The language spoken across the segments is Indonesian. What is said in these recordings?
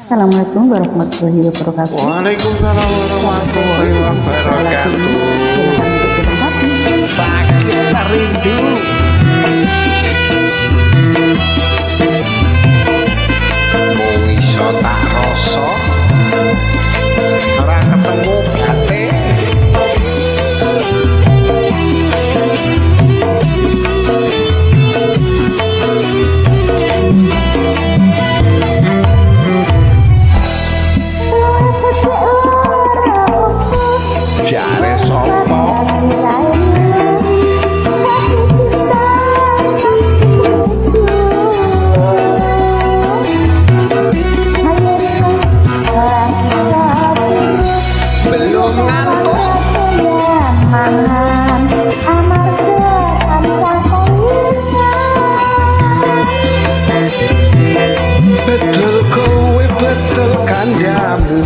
Assalamualaikum warahmatullahi wabarakatuh. Waalaikumsalam warahmatullahi wabarakatuh. Silakan untuk ditempati. Sakit rindu. Mung iso tak rasa. Ora ketemu bate. Jare sapa? Belum ngantuk. Betul kowe betul kandamu.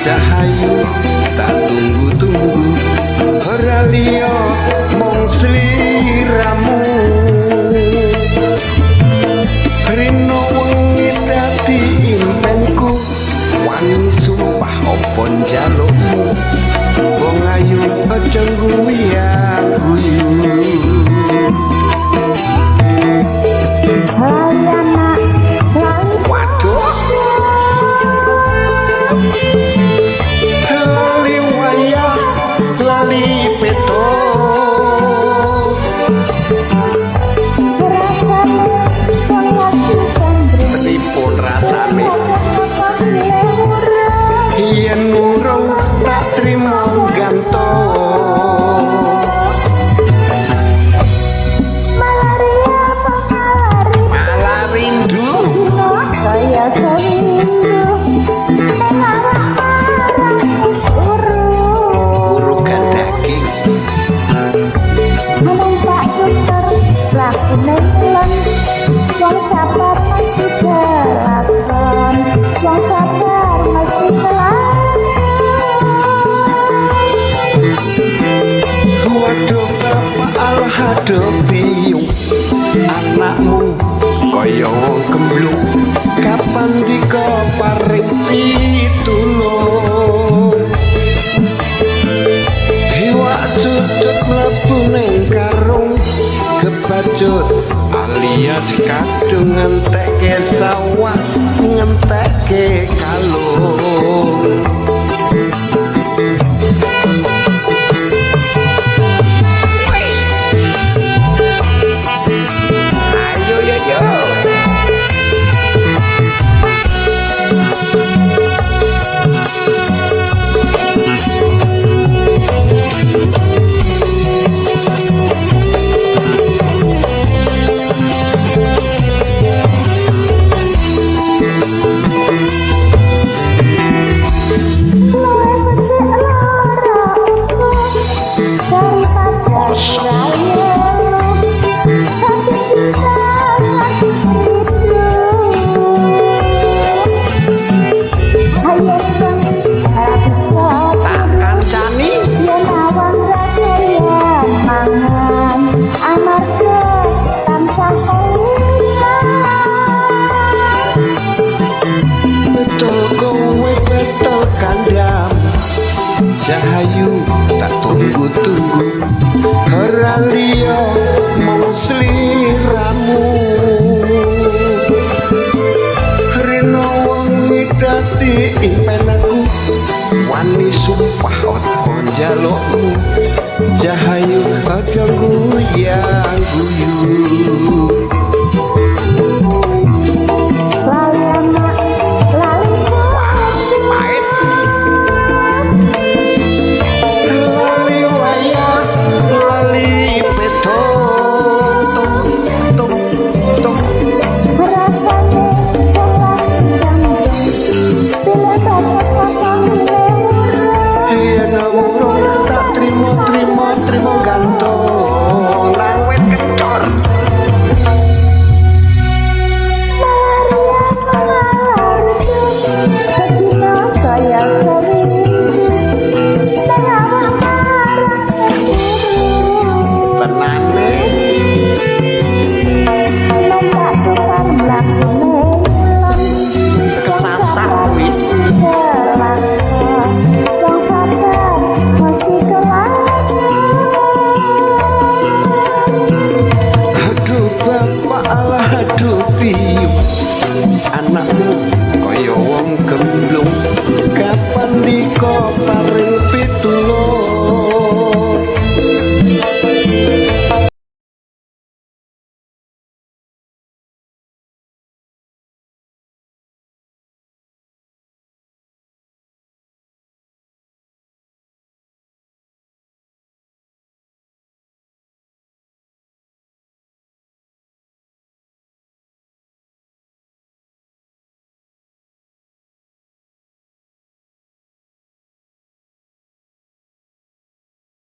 Cahayu tak tunggu-tunggu. Ora liya mung sliramu. Rino wengi dadi impenku. Wani sumpah opo njalukmu. Wong ayu aja guyu-guyu. Waduh. Lali wayah, lali peto. Pripun rasane? Yen urung tak trimo gantung. Malah rindu. Urukan daging. Waduh bapak alhado biyung. Anakmu kaya wong gemblung. Kapan dika paring pitulung. Iwak cucut mlebu ning karung. Kebacut alias kadung ngentekke sawah, ngentekke kalung. Ayo yo yo. Cahayu tak tunggu-tunggu. Ora liya mung sliramu. Rino wengi dadi impenku. Wani sumpah opo njalukmu. Cahayu aja guyu-guyu. Trimo gantung, langit kecor. aduh piyu anak